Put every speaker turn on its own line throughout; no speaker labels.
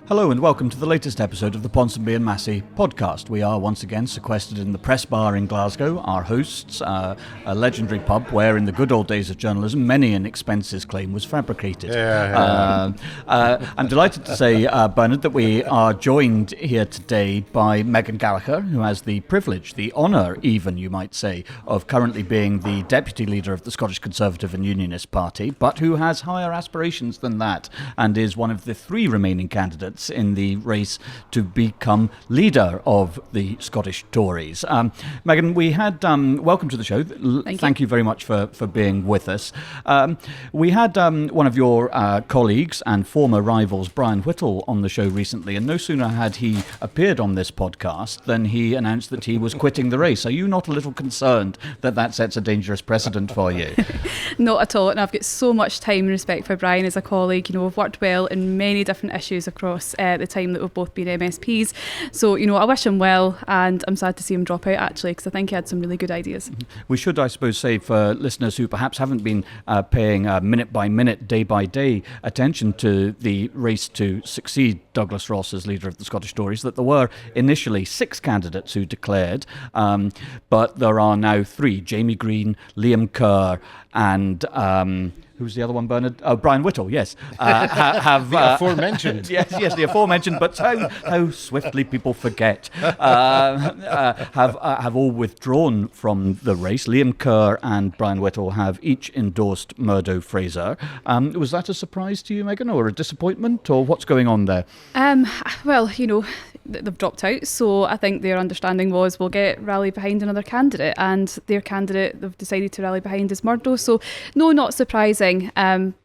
Hello and welcome to the latest episode of the Ponsonby and Massey podcast. We are once again sequestered in the Press Bar in Glasgow. Our hosts, a legendary pub where in the good old days of journalism many an expenses claim was fabricated. I'm delighted to say, Bernard, that we are joined here today by Meghan Gallacher, who has the privilege, the honour even, you might say, of currently being the deputy leader of the Scottish Conservative and Unionist Party, but who has higher aspirations than that and is one of the three remaining candidates in the race to become leader of the Scottish Tories. Meghan, we had welcome to the show. Thank you very much for being with us. We had one of your colleagues and former rivals, Brian Whittle, on the show recently, and no sooner had he appeared on this podcast than he announced that he was quitting the race. Are you not a little concerned that sets a dangerous precedent for you?
Not at all, and I've got so much time and respect for Brian as a colleague. We've worked well in many different issues across the time that we've both been MSPs. So, I wish him well, and I'm sad to see him drop out, actually, because I think he had some really good ideas.
We should, I suppose, say for listeners who perhaps haven't been paying minute by minute, day by day attention to the race to succeed Douglas Ross as leader of the Scottish Tories, that there were initially 6 candidates who declared, but there are now 3, Jamie Green, Liam Kerr and... who's the other one, Bernard? Oh, Brian Whittle, yes. Have
the aforementioned.
yes, the aforementioned, but how swiftly people forget. Have all withdrawn from the race. Liam Kerr and Brian Whittle have each endorsed Murdo Fraser. Was that a surprise to you, Meghan, or a disappointment, or what's going on there?
Well, they've dropped out, so I think their understanding was we'll get rally behind another candidate, and their candidate they've decided to rally behind is Murdo. So no, not surprising.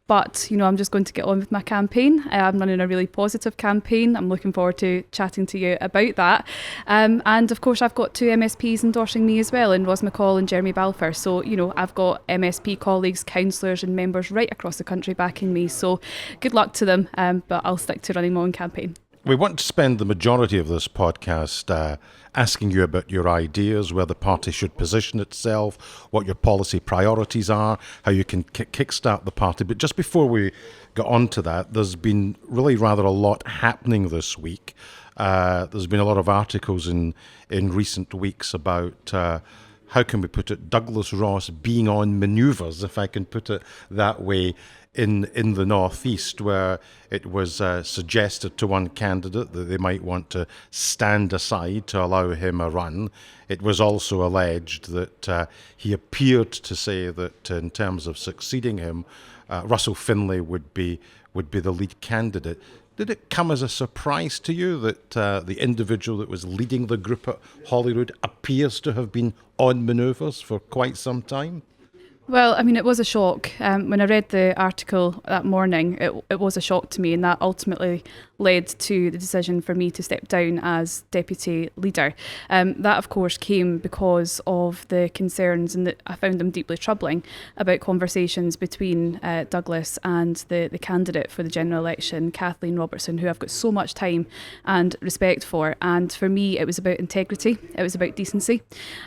But, I'm just going to get on with my campaign. I'm running a really positive campaign. I'm looking forward to chatting to you about that. And of course, I've got 2 MSPs endorsing me as well, in Ros McCall and Jeremy Balfour. So, I've got MSP colleagues, councillors and members right across the country backing me. So good luck to them, but I'll stick to running my own campaign.
We want to spend the majority of this podcast asking you about your ideas, where the party should position itself, what your policy priorities are, how you can kickstart the party. But just before we get on to that, there's been really rather a lot happening this week. There's been a lot of articles in recent weeks about how can we put it, Douglas Ross being on manoeuvres, if I can put it that way, in the northeast, where it was suggested to one candidate that they might want to stand aside to allow him a run. It was also alleged that he appeared to say that in terms of succeeding him, Russell Finlay would be the lead candidate. Did it come as a surprise to you that the individual that was leading the group at Holyrood appears to have been on manoeuvres for quite some time?
Well, it was a shock. When I read the article that morning, it was a shock to me, and that ultimately led to the decision for me to step down as deputy leader. That, of course, came because of the concerns, and I found them deeply troubling, about conversations between Douglas and the candidate for the general election, Kathleen Robertson, who I've got so much time and respect for. And for me, it was about integrity, it was about decency.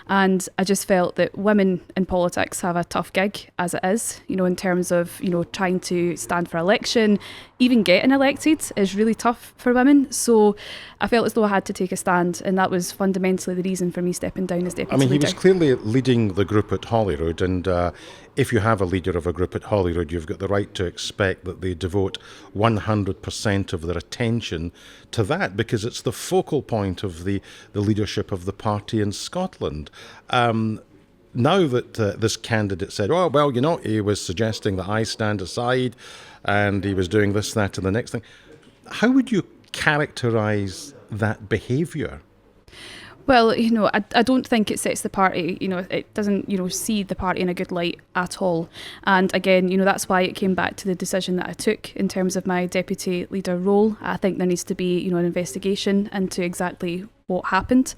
And I just felt that women in politics have a tough gig as it is, in terms of, trying to stand for election, even getting elected is really tough for women. So I felt as though I had to take a stand, and that was fundamentally the reason for me stepping down as deputy leader.
He was clearly leading the group at Holyrood, and if you have a leader of a group at Holyrood, you've got the right to expect that they devote 100% of their attention to that, because it's the focal point of the leadership of the party in Scotland. Now that this candidate said, he was suggesting that I stand aside, and he was doing this, that, and the next thing, how would you characterise that behaviour?
Well, I don't think it sets the party, it doesn't, see the party in a good light at all. And again, that's why it came back to the decision that I took in terms of my deputy leader role. I think there needs to be, an investigation into exactly what happened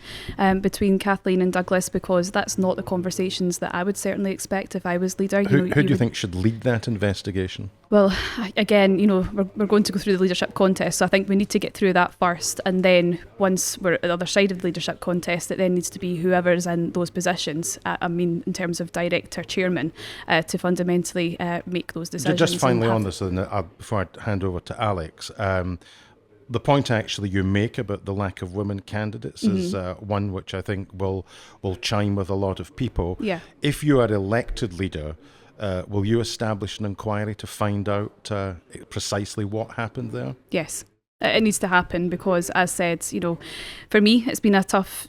between Kathleen and Douglas, because that's not the conversations that I would certainly expect if I was leader.
Who do you think should lead that investigation?
Well, again, we're going to go through the leadership contest, so I think we need to get through that first, and then once we're at the other side of the leadership contest, it then needs to be whoever's in those positions, in terms of director, chairman, to fundamentally make those decisions.
Just finally on this, before I hand over to Alex, the point actually you make about the lack of women candidates is one which I think will chime with a lot of people.
Yeah.
If you are elected leader, will you establish an inquiry to find out precisely what happened there?
Yes, it needs to happen because, as said, for me, it's been a tough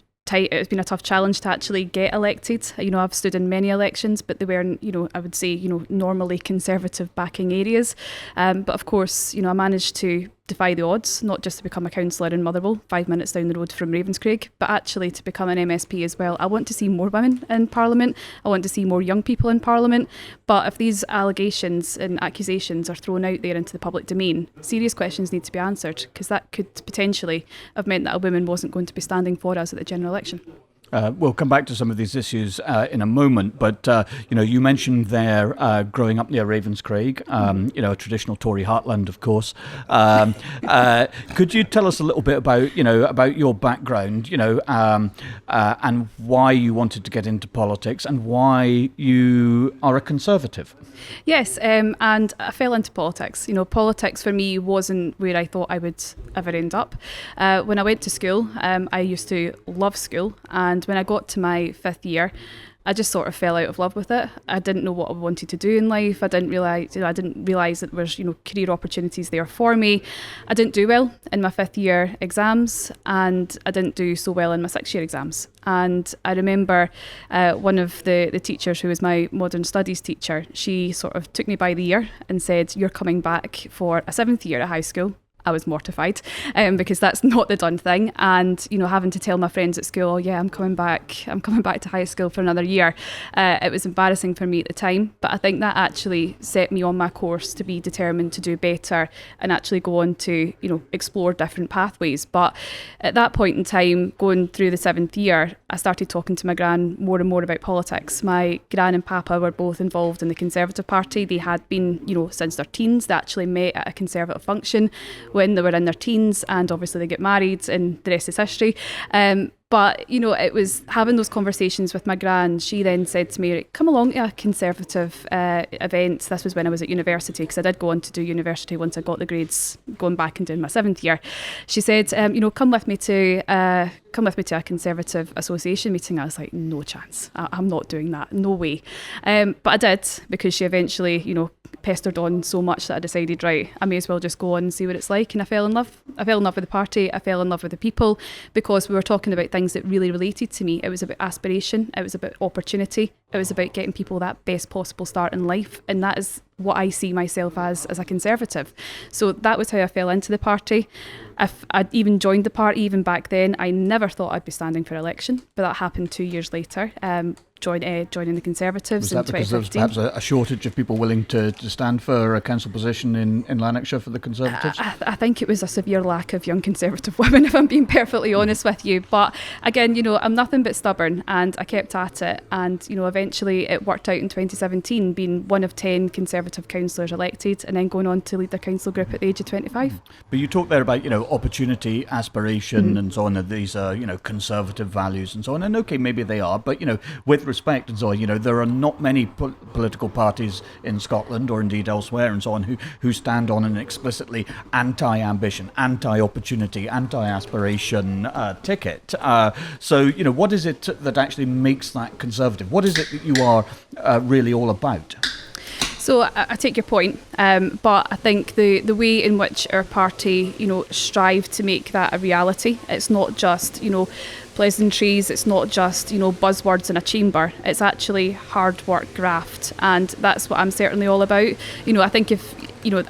challenge to actually get elected. I've stood in many elections, but they weren't, I would say, normally conservative backing areas. But of course, I managed to defy the odds, not just to become a councillor in Motherwell, 5 minutes down the road from Ravenscraig, but actually to become an MSP as well. I want to see more women in Parliament. I want to see more young people in Parliament. But if these allegations and accusations are thrown out there into the public domain, serious questions need to be answered, because that could potentially have meant that a woman wasn't going to be standing for us at the general election.
We'll come back to some of these issues in a moment, but you mentioned there growing up near Ravenscraig, a traditional Tory heartland, of course. Could you tell us a little bit about your background, and why you wanted to get into politics and why you are a Conservative?
Yes, and I fell into politics. Politics for me wasn't where I thought I would ever end up. When I went to school, I used to love school, and when I got to my 5th year, I just sort of fell out of love with it. I didn't know what I wanted to do in life. I didn't realise that there was, career opportunities there for me. I didn't do well in my 5th year exams, and I didn't do so well in my 6th year exams. And I remember one of the teachers, who was my modern studies teacher, she sort of took me by the ear and said, "You're coming back for a 7th year at high school." I was mortified because that's not the done thing. And, having to tell my friends at school, "Oh yeah, I'm coming back to high school for another year." It was embarrassing for me at the time, but I think that actually set me on my course to be determined to do better and actually go on to, explore different pathways. But at that point in time, going through the 7th year, I started talking to my gran more and more about politics. My gran and papa were both involved in the Conservative Party. They had been, since their teens. They actually met at a Conservative function when they were in their teens, and obviously they get married, and the rest is history. But, it was having those conversations with my gran. She then said to me, "Right, come along to a Conservative event." This was when I was at university, because I did go on to do university once I got the grades, going back and doing my 7th year. She said, come with me to a Conservative Association meeting. I was like, no chance. I'm not doing that. No way. But I did, because she eventually, pestered on so much that I decided, right, I may as well just go on and see what it's like. And I fell in love. I fell in love with the party. I fell in love with the people, because we were talking about things that really related to me. It was about aspiration. It was about opportunity. It was about getting people that best possible start in life. And that is what I see myself as a Conservative. So that was how I fell into the party. If I'd even joined the party even back then, I never thought I'd be standing for election, but that happened 2 years later. Joining the Conservatives in 2015. Was that because there was
perhaps a shortage of people willing to stand for a council position in Lanarkshire for the Conservatives?
I think it was a severe lack of young Conservative women, if I'm being perfectly honest with you. But again, I'm nothing but stubborn, and I kept at it. And, eventually it worked out in 2017, being one of 10 Conservative councillors elected, and then going on to lead the council group at the age of 25.
But you talked there about, opportunity, aspiration, and so on, and these are, Conservative values and so on. And okay, maybe they are, but, with respect and so on, there are not many political parties in Scotland or indeed elsewhere and so on who stand on an explicitly anti-ambition, anti-opportunity, anti-aspiration ticket. So, what is it that actually makes that Conservative? What is it that you are really all about?
So I take your point, but I think the way in which our party, strive to make that a reality, it's not just, pleasantries, it's not just, buzzwords in a chamber. It's actually hard work, graft, and that's what I'm certainly all about. I think if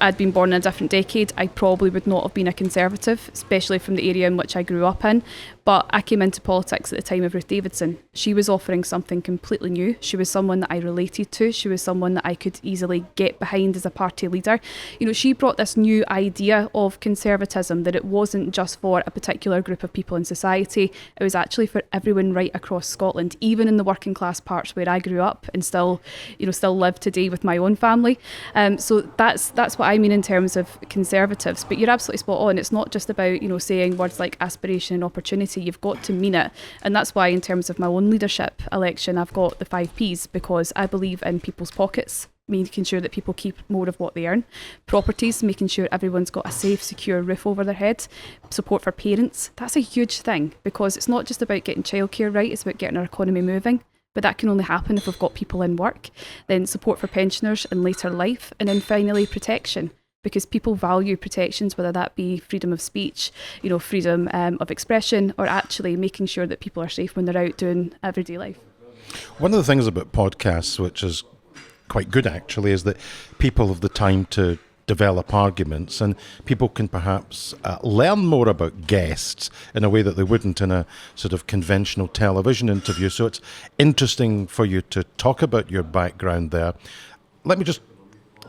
I'd been born in a different decade, I probably would not have been a Conservative, especially from the area in which I grew up in. But I came into politics at the time of Ruth Davidson. She was offering something completely new. She was someone that I related to. She was someone that I could easily get behind as a party leader. She brought this new idea of conservatism, that it wasn't just for a particular group of people in society. It was actually for everyone right across Scotland, even in the working class parts where I grew up and still live today with my own family. So that's what I mean in terms of Conservatives. But you're absolutely spot on. It's not just about, saying words like aspiration and opportunity. You've got to mean it. And that's why in terms of my own leadership election, I've got the 5 Ps, because I believe in people's pockets. making sure that people keep more of what they earn. Properties, making sure everyone's got a safe, secure roof over their head. Support for parents, that's a huge thing, because it's not just about getting childcare right, it's about getting our economy moving. But that can only happen if we've got people in work. Then support for pensioners in later life. And then finally, protection, because people value protections, whether that be freedom of speech, freedom of expression, or actually making sure that people are safe when they're out doing everyday life.
One of the things about podcasts, which is quite good actually, is that people have the time to develop arguments, and people can perhaps learn more about guests in a way that they wouldn't in a sort of conventional television interview. So it's interesting for you to talk about your background there. Let me just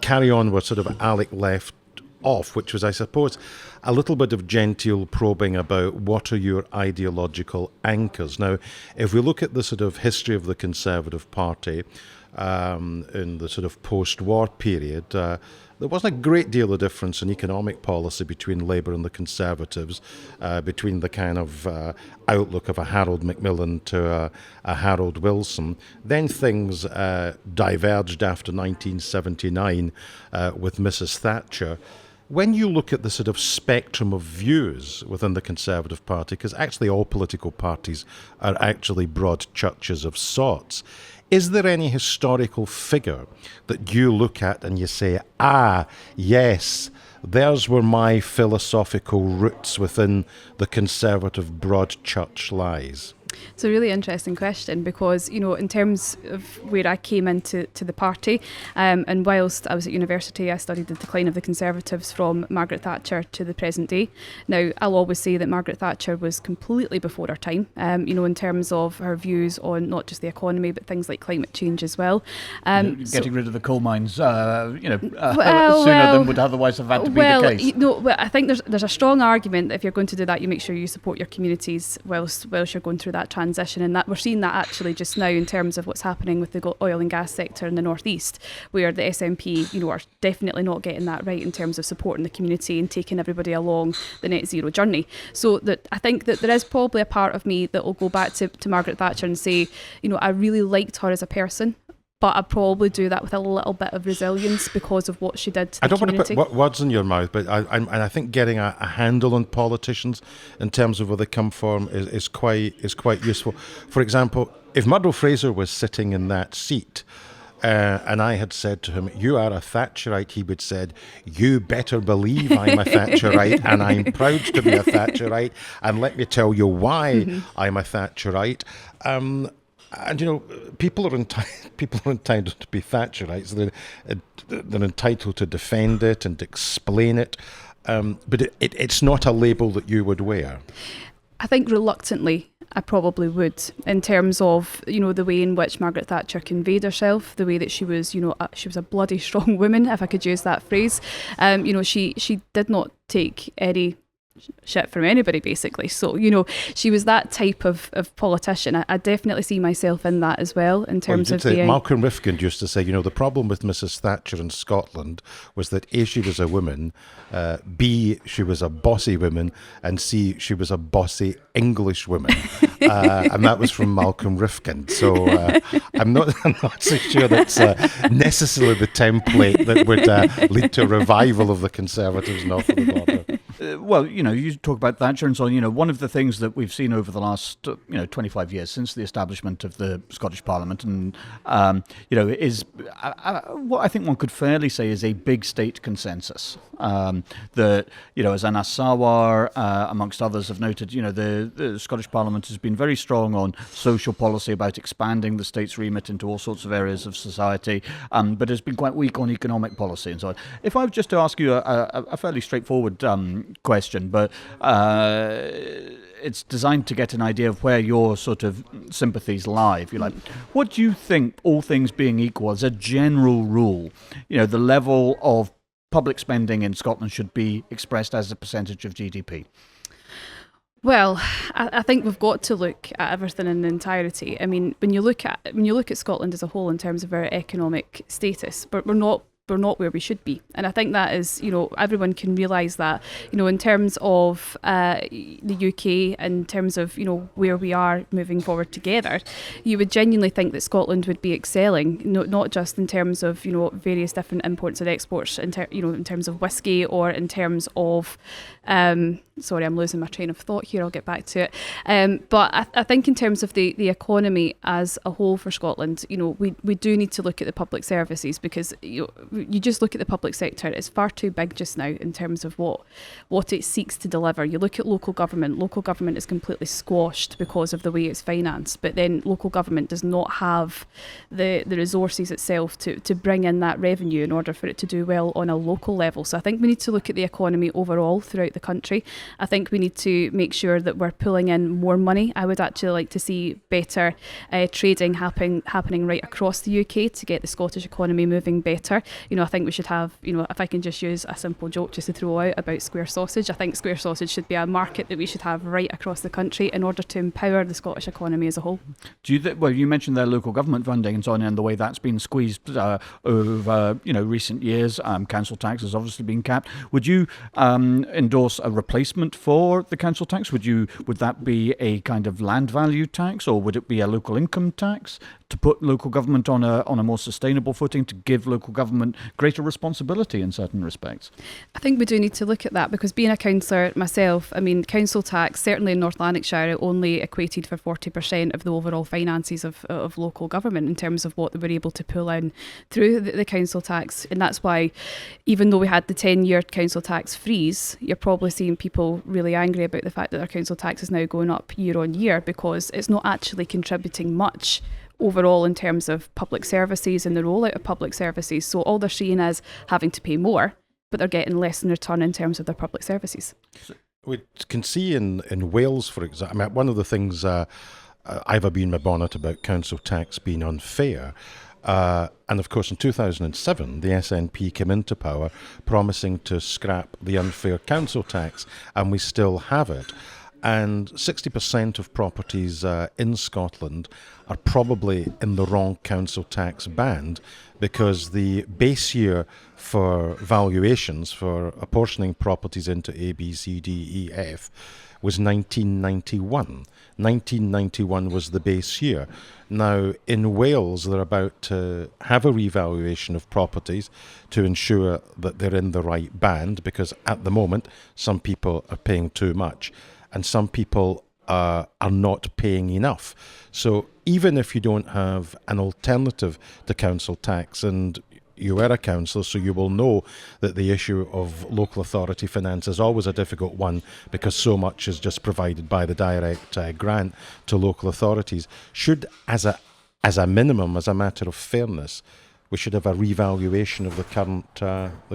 carry on where sort of Alec left off, which was, I suppose, a little bit of genteel probing about what are your ideological anchors. Now, if we look at the sort of history of the Conservative Party in the sort of post-war period, there wasn't a great deal of difference in economic policy between Labour and the Conservatives, between the kind of outlook of a Harold Macmillan to a Harold Wilson. Then things diverged after 1979 with Mrs. Thatcher. When you look at the sort of spectrum of views within the Conservative Party, because actually all political parties are actually broad churches of sorts, is there any historical figure that you look at and you say, yes, theirs were my philosophical roots within the Conservative broad church lies?
It's a really interesting question because, in terms of where I came into the party, and whilst I was at university, I studied the decline of the Conservatives from Margaret Thatcher to the present day. Now, I'll always say that Margaret Thatcher was completely before her time, in terms of her views on not just the economy, but things like climate change as well.
Getting rid of the coal mines, sooner than would otherwise have had to be the case.
I think there's a strong argument that if you're going to do that, you make sure you support your communities whilst you're going through that transition, and that we're seeing that actually just now in terms of what's happening with the oil and gas sector in the northeast, where the SNP are definitely not getting that right in terms of supporting the community and taking everybody along the net zero journey. So that I think that there is probably a part of me that will go back to Margaret Thatcher and say, I really liked her as a person, but I probably do that with a little bit of resilience because of what she did to the community. I don't want to
put words in your mouth, but I think getting a handle on politicians in terms of where they come from is quite useful. For example, if Murdo Fraser was sitting in that seat and I had said to him, "You are a Thatcherite," he would said, "You better believe I'm a Thatcherite, and I'm proud to be a Thatcherite, and let me tell you why I'm a Thatcherite." And people are entitled to be Thatcherites. They're entitled to defend it and explain it, but it's not a label that you would wear.
I think reluctantly, I probably would, in terms of the way in which Margaret Thatcher conveyed herself, the way that she was she was a bloody strong woman, if I could use that phrase. She did not take any shit from anybody, basically. So, she was that type of politician. I definitely see myself in that as well, in terms of being...
Malcolm Rifkind used to say, the problem with Mrs. Thatcher in Scotland was that A, she was a woman, B, she was a bossy woman, and C, she was a bossy English woman. And that was from Malcolm Rifkind. So I'm not so sure that's necessarily the template that would lead to a revival of the Conservatives north of the border.
You talk about Thatcher and so on. One of the things that we've seen over the last, 25 years since the establishment of the Scottish Parliament, and is what I think one could fairly say is a big state consensus. That as Anas Sarwar, amongst others, have noted, the Scottish Parliament has been very strong on social policy about expanding the state's remit into all sorts of areas of society, but has been quite weak on economic policy and so on. If I were just to ask you a fairly straightforward question, but it's designed to get an idea of where your sort of sympathies lie, if you like. What do you think, all things being equal, as a general rule, the level of public spending in Scotland should be expressed as a percentage of GDP?
Well, I think we've got to look at everything in the entirety. I mean, when you look at Scotland as a whole in terms of our economic status, but we're not we're not where we should be. And I think that is, everyone can realise that, in terms of the UK, in terms of, where we are moving forward together, you would genuinely think that Scotland would be excelling, not just in terms of, various different imports and exports, in terms of whisky, or in terms of, sorry, I'm losing my train of thought here, I'll get back to it. But I think in terms of the economy as a whole for Scotland, we do need to look at the public services, because you just look at the public sector, it's far too big just now in terms of what it seeks to deliver. You look at local government is completely squashed because of the way it's financed, but then local government does not have the resources itself to bring in that revenue in order for it to do well on a local level. So I think we need to look at the economy overall throughout the country. I think we need to make sure that we're pulling in more money. I would actually like to see better trading happening right across the UK to get the Scottish economy moving better. I think we should have, if I can just use a simple joke just to throw out about square sausage, I think square sausage should be a market that we should have right across the country in order to empower the Scottish economy as a whole.
Do you well, you mentioned their local government funding and so on, and the way that's been squeezed over recent years. Council tax has obviously been capped. Would you endorse a replacement for the council tax? Would that be a kind of land value tax, or would it be a local income tax to put local government on a more sustainable footing, to give local government greater responsibility in certain respects?
I think we do need to look at that, because being a councillor myself, council tax, certainly in North Lanarkshire, it only equated for 40% of the overall finances of local government in terms of what they were able to pull in through the council tax. And that's why, even though we had the 10-year council tax freeze, you're probably seeing people really angry about the fact that their council tax is now going up year on year, because it's not actually contributing much overall in terms of public services and the rollout of public services. So all they're seeing is having to pay more, but they're getting less in return in terms of their public services.
We can see in Wales, for example, one of the things I've been my bonnet about council tax being unfair. And of course, in 2007, the SNP came into power promising to scrap the unfair council tax, and we still have it. And 60% of properties in Scotland are probably in the wrong council tax band, because the base year for valuations for apportioning properties into A, B, C, D, E, F was 1991. 1991 was the base year. Now, in Wales, they're about to have a revaluation of properties to ensure that they're in the right band, because at the moment, some people are paying too much and some people are not paying enough. So even if you don't have an alternative to council tax, and you were a councillor, so you will know that the issue of local authority finance is always a difficult one, because so much is just provided by the direct grant to local authorities. Should, as a minimum, as a matter of fairness, we should have a revaluation of the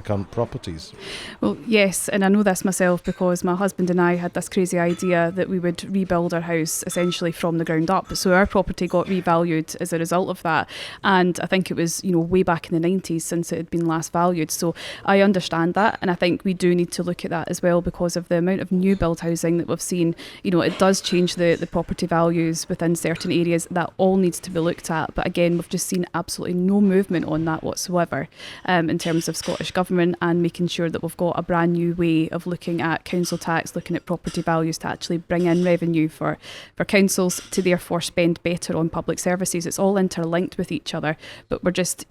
current properties. Well,
yes, and I know this myself, because my husband and I had this crazy idea that we would rebuild our house essentially from the ground up. So our property got revalued as a result of that, and I think it was way back in the 90s since it had been last valued. So I understand that, and I think we do need to look at that as well, because of the amount of new build housing that we've seen. It does change the property values within certain areas. That all needs to be looked at, but again, we've just seen absolutely no movement on that whatsoever in terms of Scottish Government, and making sure that we've got a brand new way of looking at council tax, looking at property values to actually bring in revenue for councils to therefore spend better on public services. It's all interlinked with each other, but we're just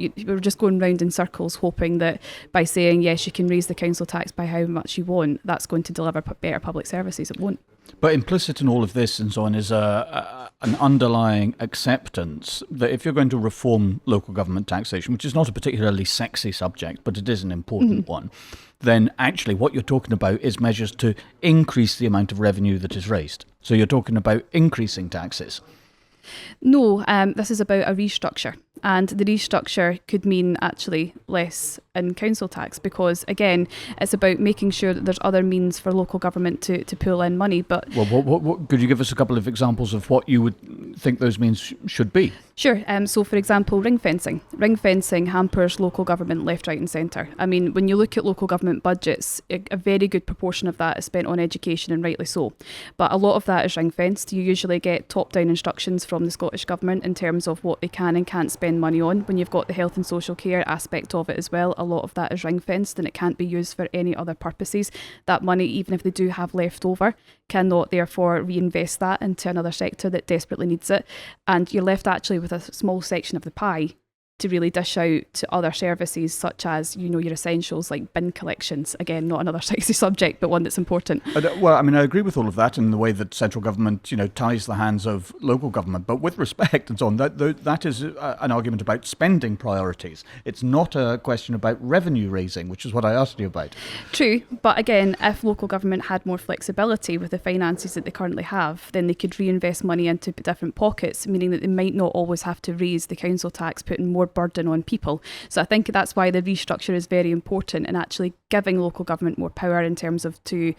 going round in circles, hoping that by saying yes, you can raise the council tax by how much you want, that's going to deliver better public services. It won't.
But implicit in all of this and so on is an underlying acceptance that if you're going to reform local government taxation, which is not a particularly sexy subject, but it is an important one, then actually what you're talking about is measures to increase the amount of revenue that is raised. So you're talking about increasing taxes.
No, this is about a restructure. And the restructure could mean actually less in council tax, because again, it's about making sure that there's other means for local government to pull in money. But
well, what could you give us a couple of examples of what you would think those means should be?
Sure. So, for example, ring fencing. Ring fencing hampers local government left, right and centre. I mean, when you look at local government budgets, a very good proportion of that is spent on education, and rightly so. But a lot of that is ring fenced. You usually get top-down instructions from the Scottish Government in terms of what they can and can't spend spend money on. When you've got the health and social care aspect of it as well, a lot of that is ring fenced and it can't be used for any other purposes. That money, even if they do have left over, cannot therefore reinvest that into another sector that desperately needs it. And you're left actually with a small section of the pie to really dish out to other services such as, your essentials like bin collections. Again, not another sexy subject, but one that's important.
Well, I agree with all of that in the way that central government, ties the hands of local government. But with respect and so on, that is an argument about spending priorities. It's not a question about revenue raising, which is what I asked you about.
True, but again, if local government had more flexibility with the finances that they currently have, then they could reinvest money into different pockets, meaning that they might not always have to raise the council tax, putting more burden on people. So I think that's why the restructure is very important and actually giving local government more power in terms of to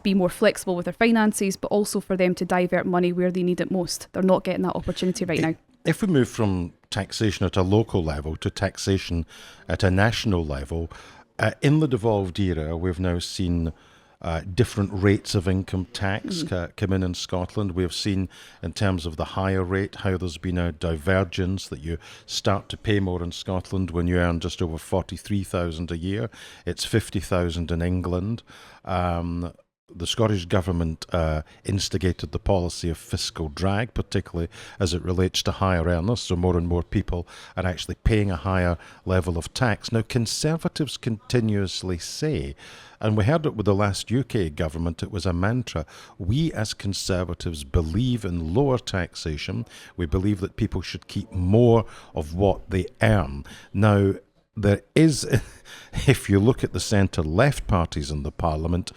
be more flexible with their finances, but also for them to divert money where they need it most. They're not getting that opportunity right now.
If we move from taxation at a local level to taxation at a national level, in the devolved era, we've now seen different rates of income tax come in Scotland. We have seen, in terms of the higher rate, how there's been a divergence that you start to pay more in Scotland when you earn just over 43,000 a year. It's 50,000 in England. The Scottish Government instigated the policy of fiscal drag, particularly as it relates to higher earners, so more and more people are actually paying a higher level of tax. Now, Conservatives continuously say, and we heard it with the last UK government, it was a mantra, we as Conservatives believe in lower taxation. We believe that people should keep more of what they earn. Now, there is, if you look at the centre-left parties in the Parliament,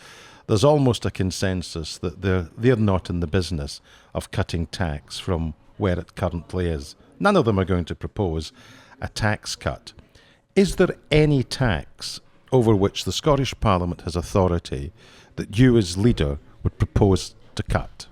there's almost a consensus that they're not in the business of cutting tax from where it currently is. None of them are going to propose a tax cut. Is there any tax over which the Scottish Parliament has authority that you as leader would propose to cut?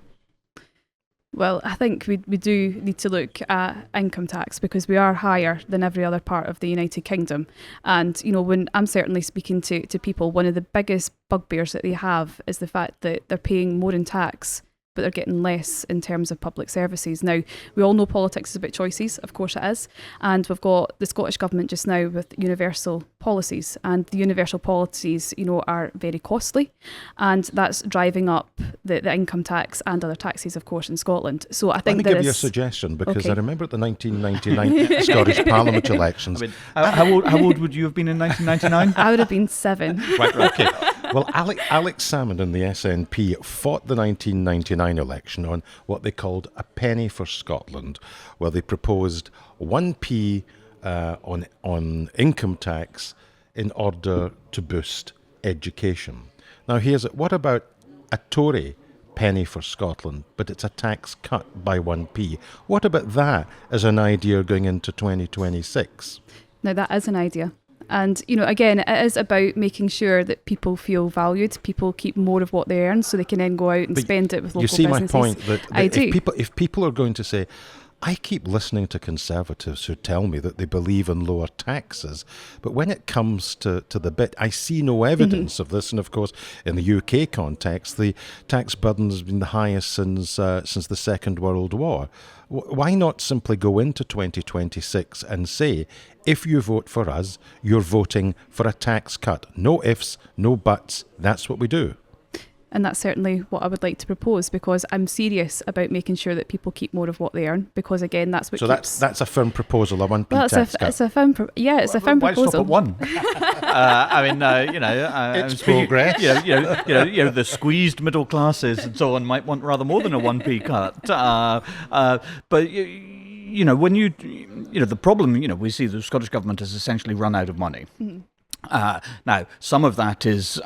Well, I think we do need to look at income tax because we are higher than every other part of the United Kingdom. And, when I'm certainly speaking to people, one of the biggest bugbears that they have is the fact that they're paying more in tax, but they're getting less in terms of public services. Now, we all know politics is about choices, of course it is. And we've got the Scottish Government just now with universal policies. And the universal policies, are very costly. And that's driving up the income tax and other taxes, of course, in Scotland. So I think
Let me give you a suggestion, because I remember at the 1999 Scottish Parliament elections.
How old would you have been in 1999?
I would have been 7.
Right, okay. Well, Alex Salmond and the SNP fought the 1999 election on what they called a penny for Scotland, where they proposed 1p on income tax in order to boost education. Now, here's it. What about a Tory penny for Scotland, but it's a tax cut by 1p? What about that as an idea going into 2026?
Now, that is an idea. And, again, it is about making sure that people feel valued, people keep more of what they earn so they can then go out and spend it with local businesses.
You see my point, that if people are going to say, I keep listening to Conservatives who tell me that they believe in lower taxes, but when it comes to the bit, I see no evidence of this. And of course, in the UK context, the tax burden has been the highest since the Second World War. Why not simply go into 2026 and say, if you vote for us, you're voting for a tax cut? No ifs, no buts. That's what we do.
And that's certainly what I would like to propose, because I'm serious about making sure that people keep more of what they earn, because again, that's what
that's a firm proposal, a 1p tax cut.
It's a firm it's a firm proposal.
Why stop at one?
It's progress.
The squeezed middle classes and so on might want rather more than a 1p cut. But when the problem, we see the Scottish Government has essentially run out of money. Now, some of that is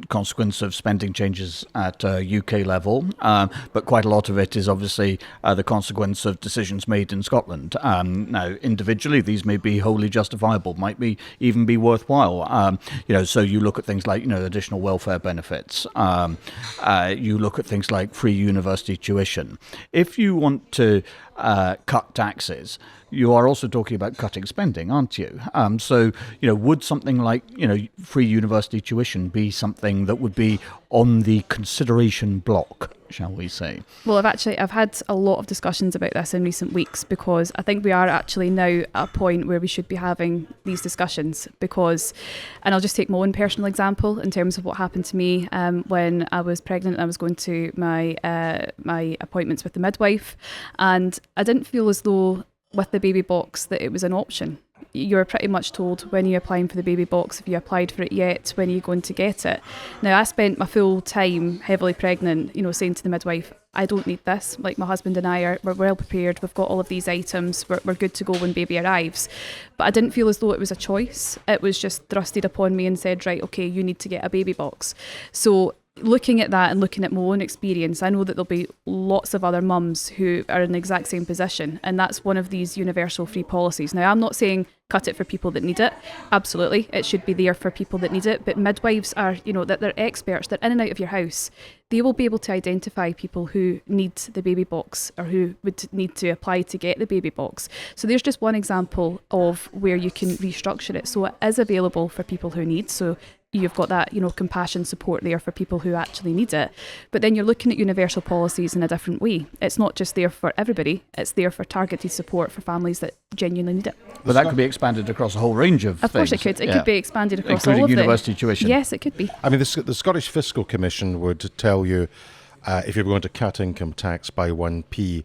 consequence of spending changes at UK level, but quite a lot of it is obviously the consequence of decisions made in Scotland. Now, individually, these may be wholly justifiable, might even be worthwhile. So you look at things like additional welfare benefits. You look at things like free university tuition. If you want to cut taxes, you are also talking about cutting spending, aren't you? So, would something like, free university tuition be something that would be on the consideration block shall we say?
Well, I've had a lot of discussions about this in recent weeks, because I think we are actually now at a point where we should be having these discussions, because, and I'll just take my own personal example in terms of what happened to me when I was pregnant and I was going to my appointments with the midwife, and I didn't feel as though with the baby box that it was an option. You're pretty much told when you're applying for the baby box, if you applied for it yet, when are you going to get it. Now, I spent my full time heavily pregnant, saying to the midwife, I don't need this. Like, my husband and we're well prepared. We've got all of these items. We're good to go when baby arrives. But I didn't feel as though it was a choice. It was just thrusted upon me and said, right, okay, you need to get a baby box. So looking at that and looking at my own experience, I know that there'll be lots of other mums who are in the exact same position, and that's one of these universal free policies. Now, I'm not saying cut it for people that need it. Absolutely, it should be there for people that need it, but midwives are, that they're experts, they're in and out of your house. They will be able to identify people who need the baby box or who would need to apply to get the baby box. So there's just one example of where you can restructure it. So it is available for people who need. So you've got that, compassion support there for people who actually need it. But then you're looking at universal policies in a different way. It's not just there for everybody. It's there for targeted support for families that genuinely need it.
But that could be expanded across a whole range of things.
Of course it could. It could be expanded across
including
all of
university tuition.
Yes, it could be.
I mean, the Scottish Fiscal Commission would tell you if you're going to cut income tax by 1p,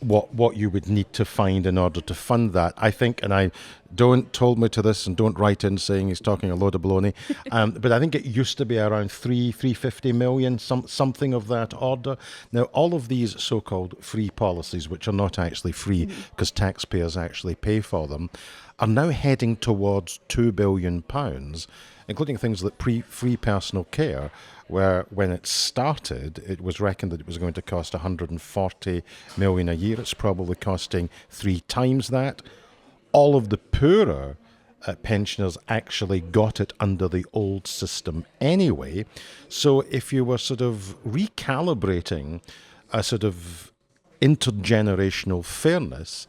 what you would need to find in order to fund that. I think, and I don't hold me to this and don't write in saying he's talking a load of baloney, but I think it used to be around 350 million, something of that order. Now, all of these so-called free policies, which are not actually free because taxpayers actually pay for them, are now heading towards £2 billion, including things like free personal care, where when it started, it was reckoned that it was going to cost 140 million a year. It's probably costing 3 times that. All of the poorer pensioners actually got it under the old system anyway. So if you were sort of recalibrating a sort of intergenerational fairness,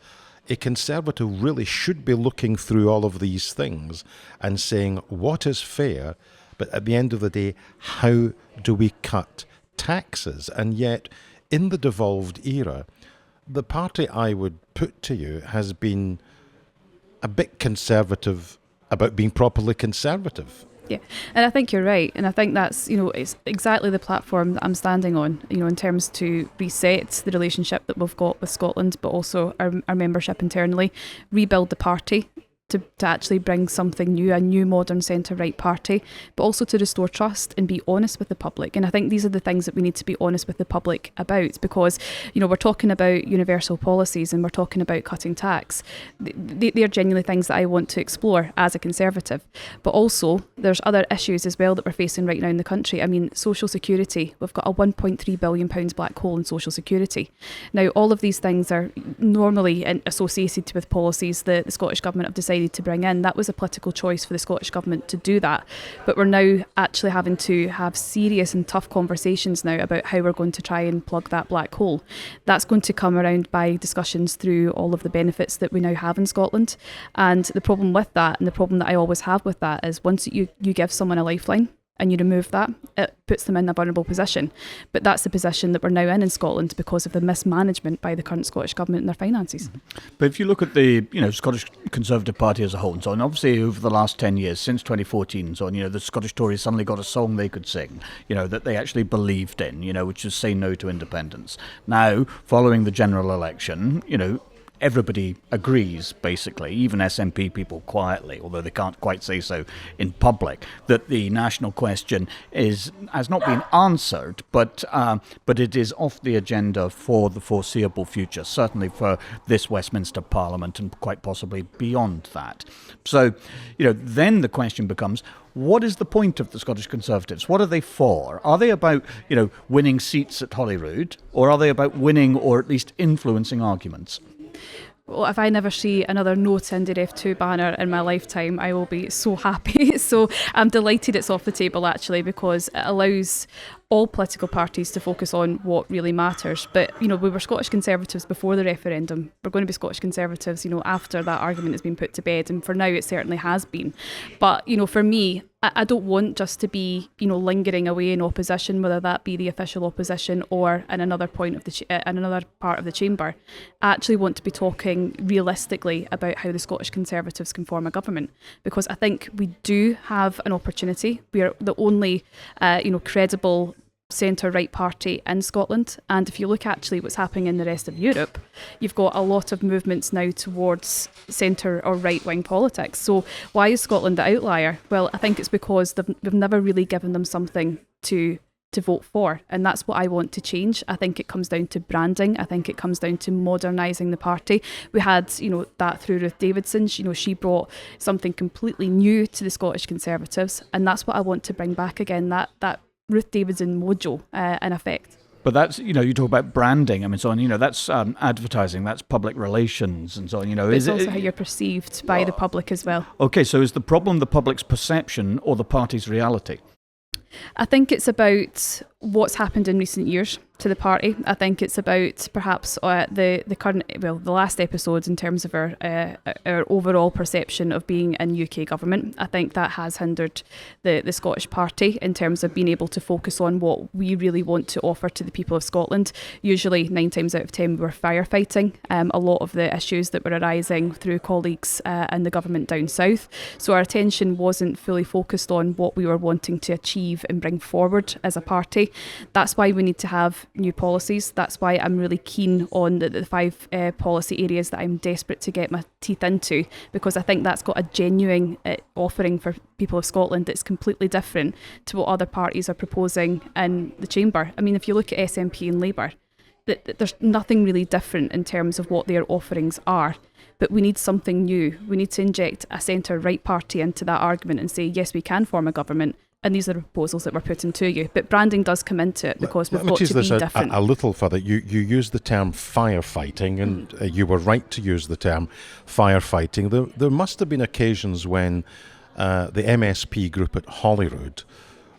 a Conservative really should be looking through all of these things and saying what is fair, but at the end of the day, how do we cut taxes? And yet, in the devolved era, the party I would put to you has been a bit conservative about being properly conservative.
Yeah, and I think you're right, and I think that's, it's exactly the platform that I'm standing on, in terms to reset the relationship that we've got with Scotland, but also our membership internally, rebuild the party to actually bring something new, a new modern centre-right party, but also to restore trust and be honest with the public. And I think these are the things that we need to be honest with the public about, because, we're talking about universal policies and we're talking about cutting tax. They're genuinely things that I want to explore as a Conservative. But also, there's other issues as well that we're facing right now in the country. I mean, social security. We've got a £1.3 billion black hole in social security. Now, all of these things are normally associated with policies that the Scottish Government have decided to bring in. That was a political choice for the Scottish Government to do that, but we're now actually having to have serious and tough conversations now about how we're going to try and plug that black hole. That's going to come around by discussions through all of the benefits that we now have in Scotland. And the problem with that, and the problem that I always have with that, is once you give someone a lifeline and you remove that, it puts them in a vulnerable position. But that's the position that we're now in Scotland because of the mismanagement by the current Scottish Government in their finances.
But if you look at the Scottish Conservative Party as a whole, and so on, obviously over the last 10 years, since 2014, so on, the Scottish Tories suddenly got a song they could sing, that they actually believed in, which is Say No to Independence. Now, following the general election, everybody agrees, basically, even SNP people quietly, although they can't quite say so in public, that the national question has not been answered, but it is off the agenda for the foreseeable future, certainly for this Westminster Parliament and quite possibly beyond that. So, then the question becomes, what is the point of the Scottish Conservatives? What are they for? Are they about, winning seats at Holyrood, or are they about winning or at least influencing arguments?
Well, if I never see another No to Indy F2 banner in my lifetime, I will be so happy. So I'm delighted it's off the table, actually, because it allows all political parties to focus on what really matters. But, we were Scottish Conservatives before the referendum. We're going to be Scottish Conservatives, after that argument has been put to bed. And for now, it certainly has been. But, for me, I don't want just to be, lingering away in opposition, whether that be the official opposition or in another point of another part of the chamber. I actually want to be talking realistically about how the Scottish Conservatives can form a government, because I think we do have an opportunity. We are the only, credible centre-right party in Scotland, and if you look actually what's happening in the rest of Europe, you've got a lot of movements now towards centre or right-wing politics. So why is Scotland the outlier? Well, I think it's because we've never really given them something to vote for, and that's what I want to change. I think it comes down to branding. I think it comes down to modernising the party. We had, that through Ruth Davidson. She brought something completely new to the Scottish Conservatives, and that's what I want to bring back again, that Ruth Davidson mojo in effect.
But that's, you talk about branding, so on, that's advertising, that's public relations and so on,
But it's also how you're perceived by the public as well.
Okay, so is the problem the public's perception or the party's reality?
I think it's about what's happened in recent years to the party. I think it's about perhaps the current, the last episodes in terms of our overall perception of being in UK government. I think that has hindered the Scottish party in terms of being able to focus on what we really want to offer to the people of Scotland. Usually 9 times out of 10 we're firefighting a lot of the issues that were arising through colleagues in the government down south. So our attention wasn't fully focused on what we were wanting to achieve and bring forward as a party. That's why we need to have new policies. That's why I'm really keen on the 5 policy areas that I'm desperate to get my teeth into, because I think that's got a genuine offering for people of Scotland that's completely different to what other parties are proposing in the chamber. If you look at SNP and Labour, there's nothing really different in terms of what their offerings are. But we need something new. We need to inject a centre-right party into that argument and say, yes, we can form a government, and these are the proposals that we're putting to you. But branding does come into it, because we've got to be different.
A little further. You used the term firefighting, and you were right to use the term firefighting. There must have been occasions when the MSP group at Holyrood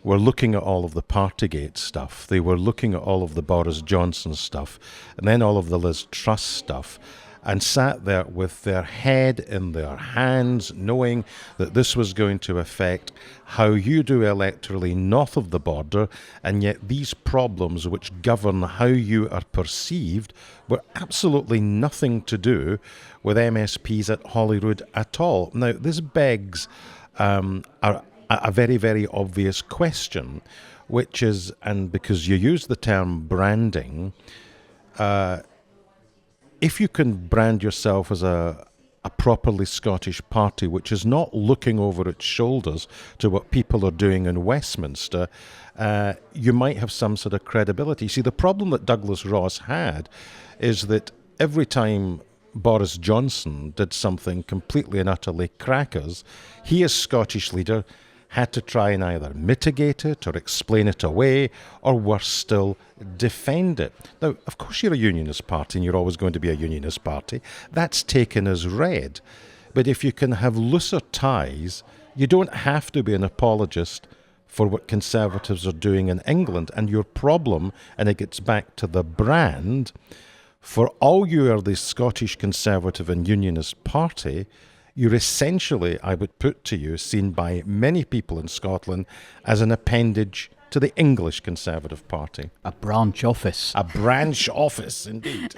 were looking at all of the Partygate stuff. They were looking at all of the Boris Johnson stuff, and then all of the Liz Truss stuff, and sat there with their head in their hands, knowing that this was going to affect how you do electorally north of the border, and yet these problems which govern how you are perceived were absolutely nothing to do with MSPs at Holyrood at all. Now, this begs a very, very obvious question, which is, and because you use the term branding, if you can brand yourself as a properly Scottish party, which is not looking over its shoulders to what people are doing in Westminster, you might have some sort of credibility. See, the problem that Douglas Ross had is that every time Boris Johnson did something completely and utterly crackers, he as Scottish leader had to try and either mitigate it or explain it away, or worse still, defend it. Now, of course you're a unionist party and you're always going to be a unionist party. That's taken as read. But if you can have looser ties, you don't have to be an apologist for what Conservatives are doing in England. And your problem, and it gets back to the brand, for all you are the Scottish Conservative and Unionist Party, you're essentially, I would put to you, seen by many people in Scotland as an appendage to the English Conservative Party.
A branch office.
A branch office, indeed.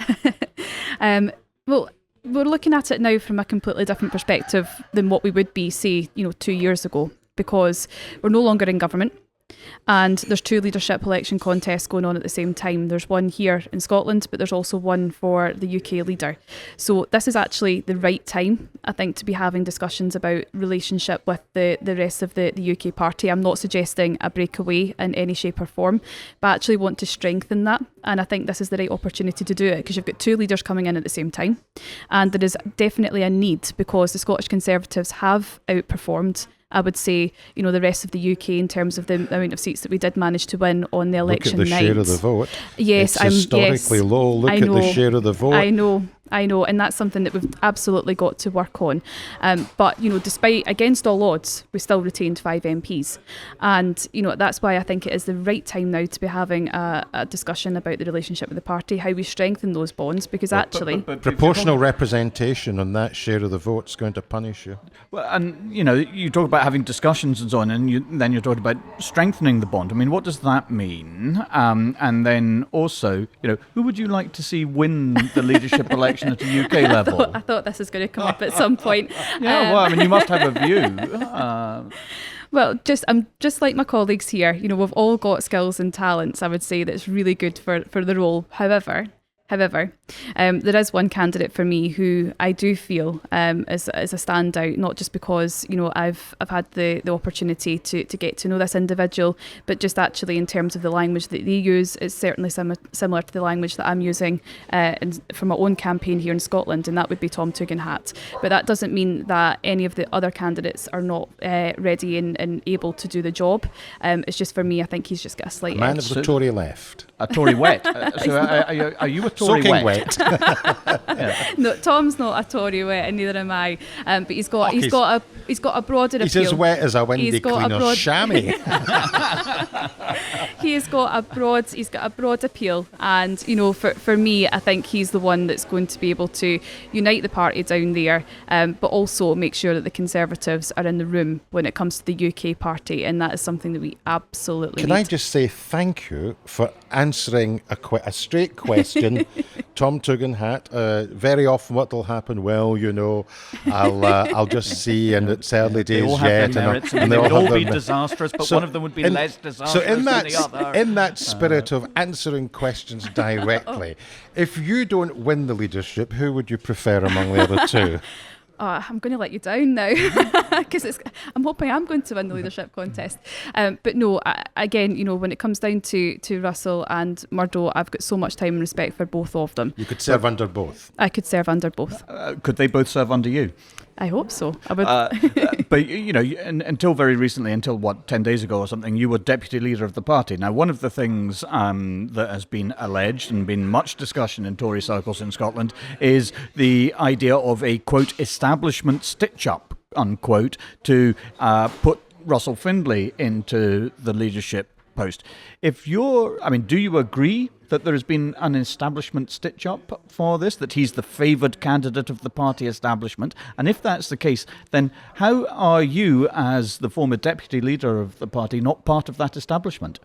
Well, we're looking at it now from a completely different perspective than what we would be, say, 2 years ago, because we're no longer in government. And there's 2 leadership election contests going on at the same time. There's one here in Scotland, but there's also one for the UK leader. So this is actually the right time, I think, to be having discussions about relationship with the rest of the UK party. I'm not suggesting a breakaway in any shape or form, but I actually want to strengthen that. And I think this is the right opportunity to do it, because you've got 2 leaders coming in at the same time. And there is definitely a need, because the Scottish Conservatives have outperformed, I would say, the rest of the UK in terms of the amount of seats that we did manage to win on the election night.
Look at the share of the vote.
Yes,
it's historically low. Look at the share of the vote.
I know. I know, and that's something that we've absolutely got to work on. But, despite, against all odds, we still retained 5 MPs. And, that's why I think it is the right time now to be having a discussion about the relationship with the party, how we strengthen those bonds, because
but proportional representation on that share of the vote's going to punish you.
Well, and, you talk about having discussions and so on, and then you're talking about strengthening the bond. I mean, what does that mean? And then also, who would you like to see win the leadership election at a UK level?
I thought this was going to come up at some point.
You must have a view.
Well, I'm just like my colleagues here. We've all got skills and talents, I would say, that's really good for the role. However, there is one candidate for me who I do feel is a standout, not just because I've had the opportunity to get to know this individual, but just actually in terms of the language that they use, it's certainly similar to the language that I'm using for my own campaign here in Scotland, and that would be Tom Tugendhat. But that doesn't mean that any of the other candidates are not ready and able to do the job. It's just, for me, I think he's just got a slight edge.
Man of the Tory left.
A Tory wet. So are you a Tory
Soaking
wet?
Yeah.
No, Tom's not a Tory wet, and neither am I. But he's got a broader appeal.
He's as wet as a windy cleaner's chamois.
He's got a broad appeal, and for me, I think he's the one that's going to be able to unite the party down there, but also make sure that the Conservatives are in the room when it comes to the UK party, and that is something that we absolutely
need. Can I just say thank you for answering a straight question? Tom Tugendhat, very often what will happen, I'll just see, and it's early days
they all
yet.
Have their merits, and they would all be disastrous, but one of them would be less disastrous than the other.
In that spirit of answering questions directly, if you don't win the leadership, who would you prefer among the other two?
I'm going to let you down now because I'm hoping I'm going to win the leadership contest. But no, again, when it comes down to Russell and Murdo, I've got so much time and respect for both of them.
You could serve under both.
I could serve under both.
Could they both serve under you?
I hope so. I would.
But, until very recently, 10 days ago or something, you were deputy leader of the party. Now, one of the things that has been alleged and been much discussion in Tory circles in Scotland is the idea of a, quote, establishment stitch-up, unquote, to put Russell Findlay into the leadership post. Do you agree that there has been an establishment stitch-up for this, that he's the favoured candidate of the party establishment? And if that's the case, then how are you, as the former deputy leader of the party, not part of that establishment?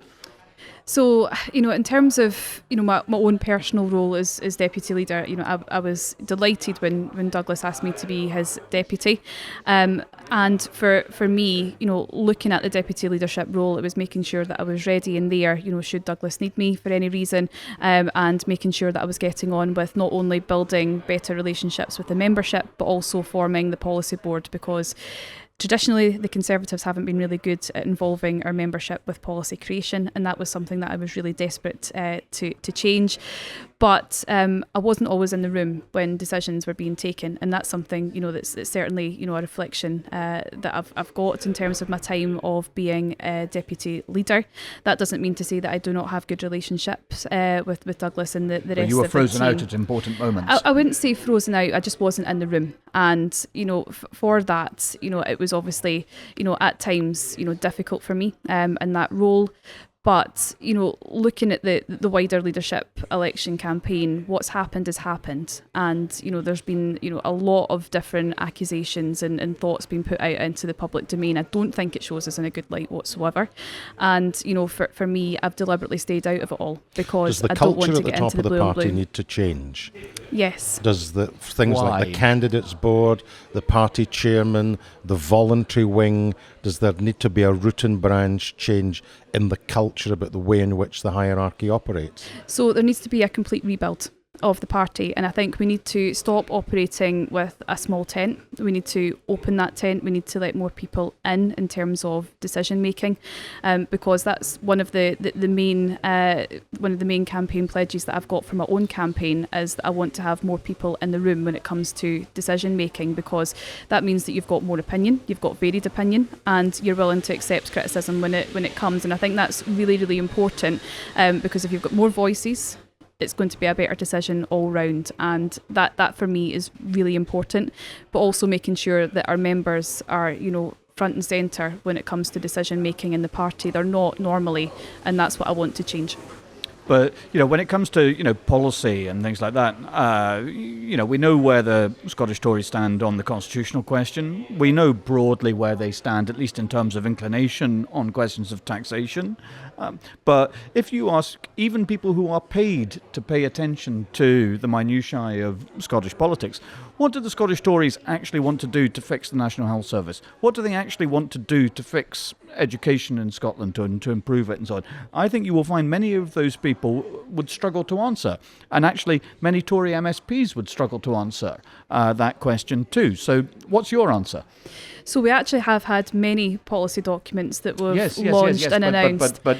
So, in terms of, my own personal role as deputy leader, I was delighted when Douglas asked me to be his deputy. And for me, looking at the deputy leadership role, it was making sure that I was ready and there, should Douglas need me for any reason, and making sure that I was getting on with not only building better relationships with the membership, but also forming the policy board, because traditionally, the Conservatives haven't been really good at involving our membership with policy creation, and that was something that I was really desperate to change. But I wasn't always in the room when decisions were being taken, and that's something that's certainly a reflection that I've got in terms of my time of being a deputy leader. That doesn't mean to say that I do not have good relationships with Douglas and the rest of the team.
You were frozen out at important moments.
I wouldn't say frozen out. I just wasn't in the room, and for that, it was obviously at times difficult for me in that role. But, looking at the wider leadership election campaign, what's happened has happened. And, there's been, a lot of different accusations and thoughts being put out into the public domain. I don't think it shows us in a good light whatsoever. And, for me, I've deliberately stayed out of it all because I don't want to get into the blue and blue. Does the culture at the top of the party
need to change?
Yes.
Does the things like the candidates board, the party chairman, the voluntary wing, does there need to be a root and branch change in the culture about the way in which the hierarchy operates? So
there needs to be a complete rebuild of the party, and I think we need to stop operating with a small tent. We need to open that tent. We need to let more people in terms of decision making, because that's one of the main campaign pledges that I've got for my own campaign, is that I want to have more people in the room when it comes to decision making, because that means that you've got more opinion, you've got varied opinion, and you're willing to accept criticism when it comes. And I think that's really, really important, because if you've got more voices, it's going to be a better decision all round, and that for me is really important. But also making sure that our members are, front and centre when it comes to decision making in the party. They're not normally, and that's what I want to change.
But, when it comes to, policy and things like that, we know where the Scottish Tories stand on the constitutional question. We know broadly where they stand, at least in terms of inclination on questions of taxation. But if you ask even people who are paid to pay attention to the minutiae of Scottish politics, what do the Scottish Tories actually want to do to fix the National Health Service? What do they actually want to do to fix education in Scotland and to improve it and so on? I think you will find many of those people would struggle to answer. And actually, many Tory MSPs would struggle to answer that question too. So what's your answer?
So we actually have had many policy documents that were launched and announced.
But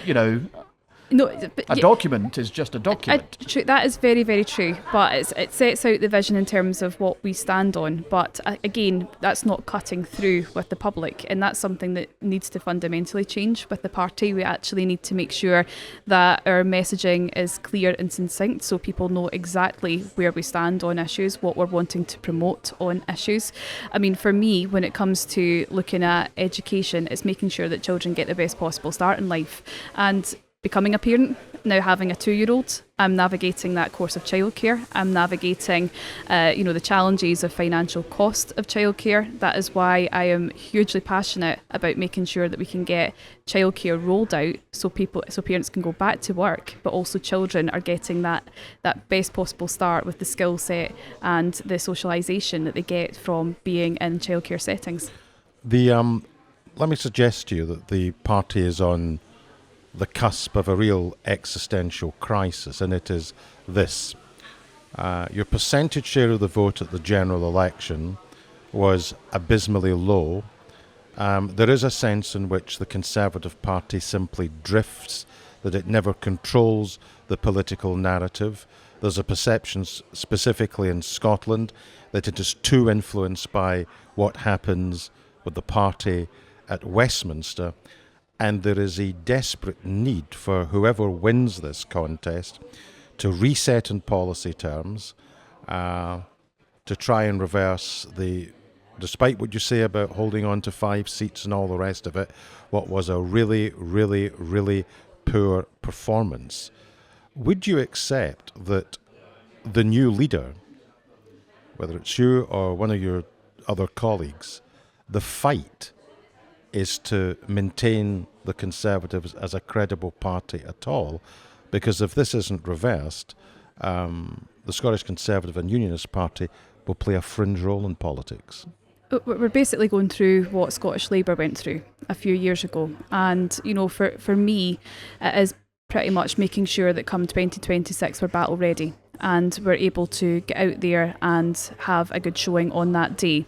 No,
a document is just a document.
That is very, very true. But it sets out the vision in terms of what we stand on. But again, that's not cutting through with the public. And that's something that needs to fundamentally change with the party. We actually need to make sure that our messaging is clear and succinct so people know exactly where we stand on issues, what we're wanting to promote on issues. I mean, for me, when it comes to looking at education, it's making sure that children get the best possible start in life. And becoming a parent, now having a 2-year-old, I'm navigating that course of childcare. I'm navigating, the challenges of financial cost of childcare. That is why I am hugely passionate about making sure that we can get childcare rolled out so parents can go back to work, but also children are getting that best possible start with the skill set and the socialisation that they get from being in childcare settings.
Let me suggest to you that the party is on the cusp of a real existential crisis, and it is this. Your percentage share of the vote at the general election was abysmally low. There is a sense in which the Conservative Party simply drifts, that it never controls the political narrative. There's a perception, specifically in Scotland, that it is too influenced by what happens with the party at Westminster. And there is a desperate need for whoever wins this contest to reset in policy terms, to try and reverse despite what you say about holding on to 5 seats and all the rest of it, what was a really, really, really poor performance. Would you accept that the new leader, whether it's you or one of your other colleagues, the fight is to maintain the Conservatives as a credible party at all? Because if this isn't reversed, the Scottish Conservative and Unionist Party will play a fringe role in politics.
We're basically going through what Scottish Labour went through a few years ago. And, for me, it is pretty much making sure that come 2026 we're battle ready and we're able to get out there and have a good showing on that day.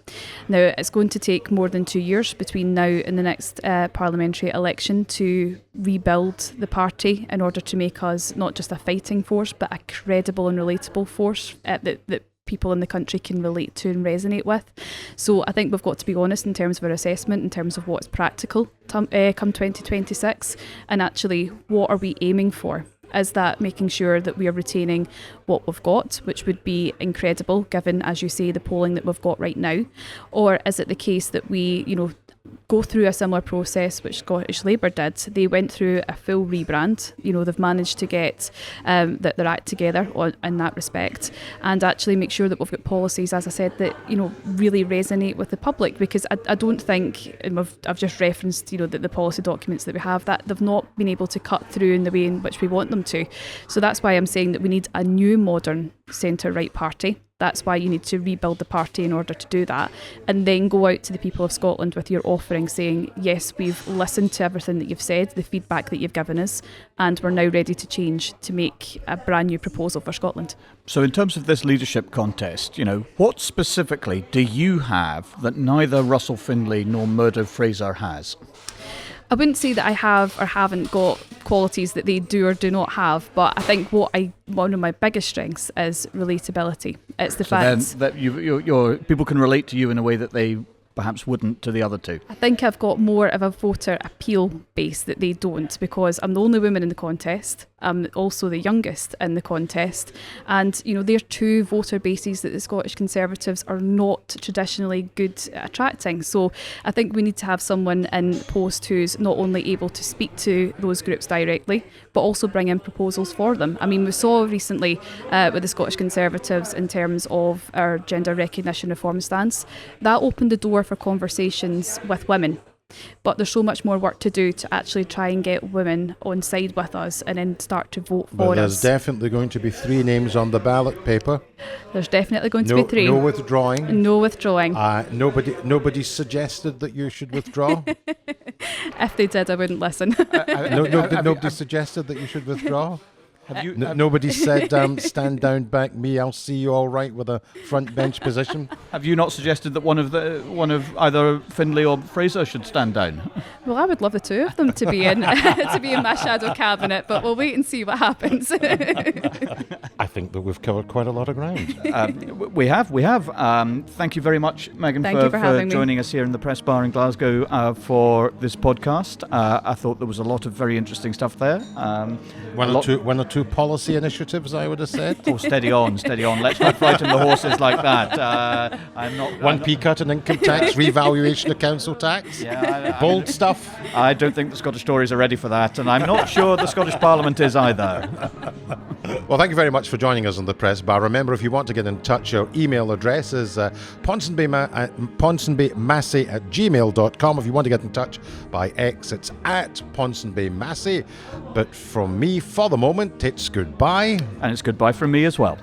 Now, it's going to take more than 2 years between now and the next parliamentary election to rebuild the party in order to make us not just a fighting force, but a credible and relatable force that people in the country can relate to and resonate with. So I think we've got to be honest in terms of our assessment, in terms of what's practical come 2026, and actually what are we aiming for? Is that making sure that we are retaining what we've got, which would be incredible given, as you say, the polling that we've got right now? Or is it the case that we, go through a similar process which Scottish Labour did? They went through a full rebrand. They've managed to get their act together in that respect, and actually make sure that we've got policies, as I said, that really resonate with the public. Because I don't think, and I've just referenced the policy documents that we have, that they've not been able to cut through in the way in which we want them to. So that's why I'm saying that we need a new modern centre-right party. That's why you need to rebuild the party in order to do that, and then go out to the people of Scotland with your offering saying, yes, we've listened to everything that you've said, the feedback that you've given us, and we're now ready to change to make a brand new proposal for Scotland.
So in terms of this leadership contest, what specifically do you have that neither Russell Findlay nor Murdo Fraser has?
I wouldn't say that I have or haven't got qualities that they do or do not have, but I think one of my biggest strengths is relatability. It's the fact
that people can relate to you in a way that they perhaps wouldn't to the other two.
I think I've got more of a voter appeal base that they don't, because I'm the only woman in the contest. also the youngest in the contest. And, they're two voter bases that the Scottish Conservatives are not traditionally good at attracting. So I think we need to have someone in post who's not only able to speak to those groups directly, but also bring in proposals for them. I mean, we saw recently with the Scottish Conservatives in terms of our gender recognition reform stance, that opened the door for conversations with women. But there's so much more work to do to actually try and get women on side with us and then start to vote for us.
There's definitely going to be 3 names on the ballot paper.
There's definitely going to be 3.
No withdrawing.
No withdrawing.
Nobody suggested that you should withdraw?
If they did, I wouldn't listen.
Nobody suggested that you should withdraw? Nobody said, stand down, back me, I'll see you all right with a front bench position?
Have you not suggested that one of either Findlay or Fraser should stand down?
Well, I would love the 2 of them to be in my shadow cabinet, but we'll wait and see what happens.
I think that we've covered quite a lot of ground.
We have. Thank you very much, Meghan, for joining us here in the Press Bar in Glasgow for this podcast. I thought there was a lot of very interesting stuff there.
One or two policy initiatives, I would have said.
Oh, steady on. Let's not frighten the horses like that. I'm not.
1p cut in income tax, revaluation of council tax. Yeah, bold stuff.
I don't think the Scottish Tories are ready for that, and I'm not sure the Scottish Parliament is either.
Well, thank you very much for joining us on the Press Bar. Remember, if you want to get in touch, our email address is ponsonbymassey@gmail.com. If you want to get in touch by X, it's @ponsonbymassey. But from me, for the moment, it's goodbye.
And it's goodbye from me as well.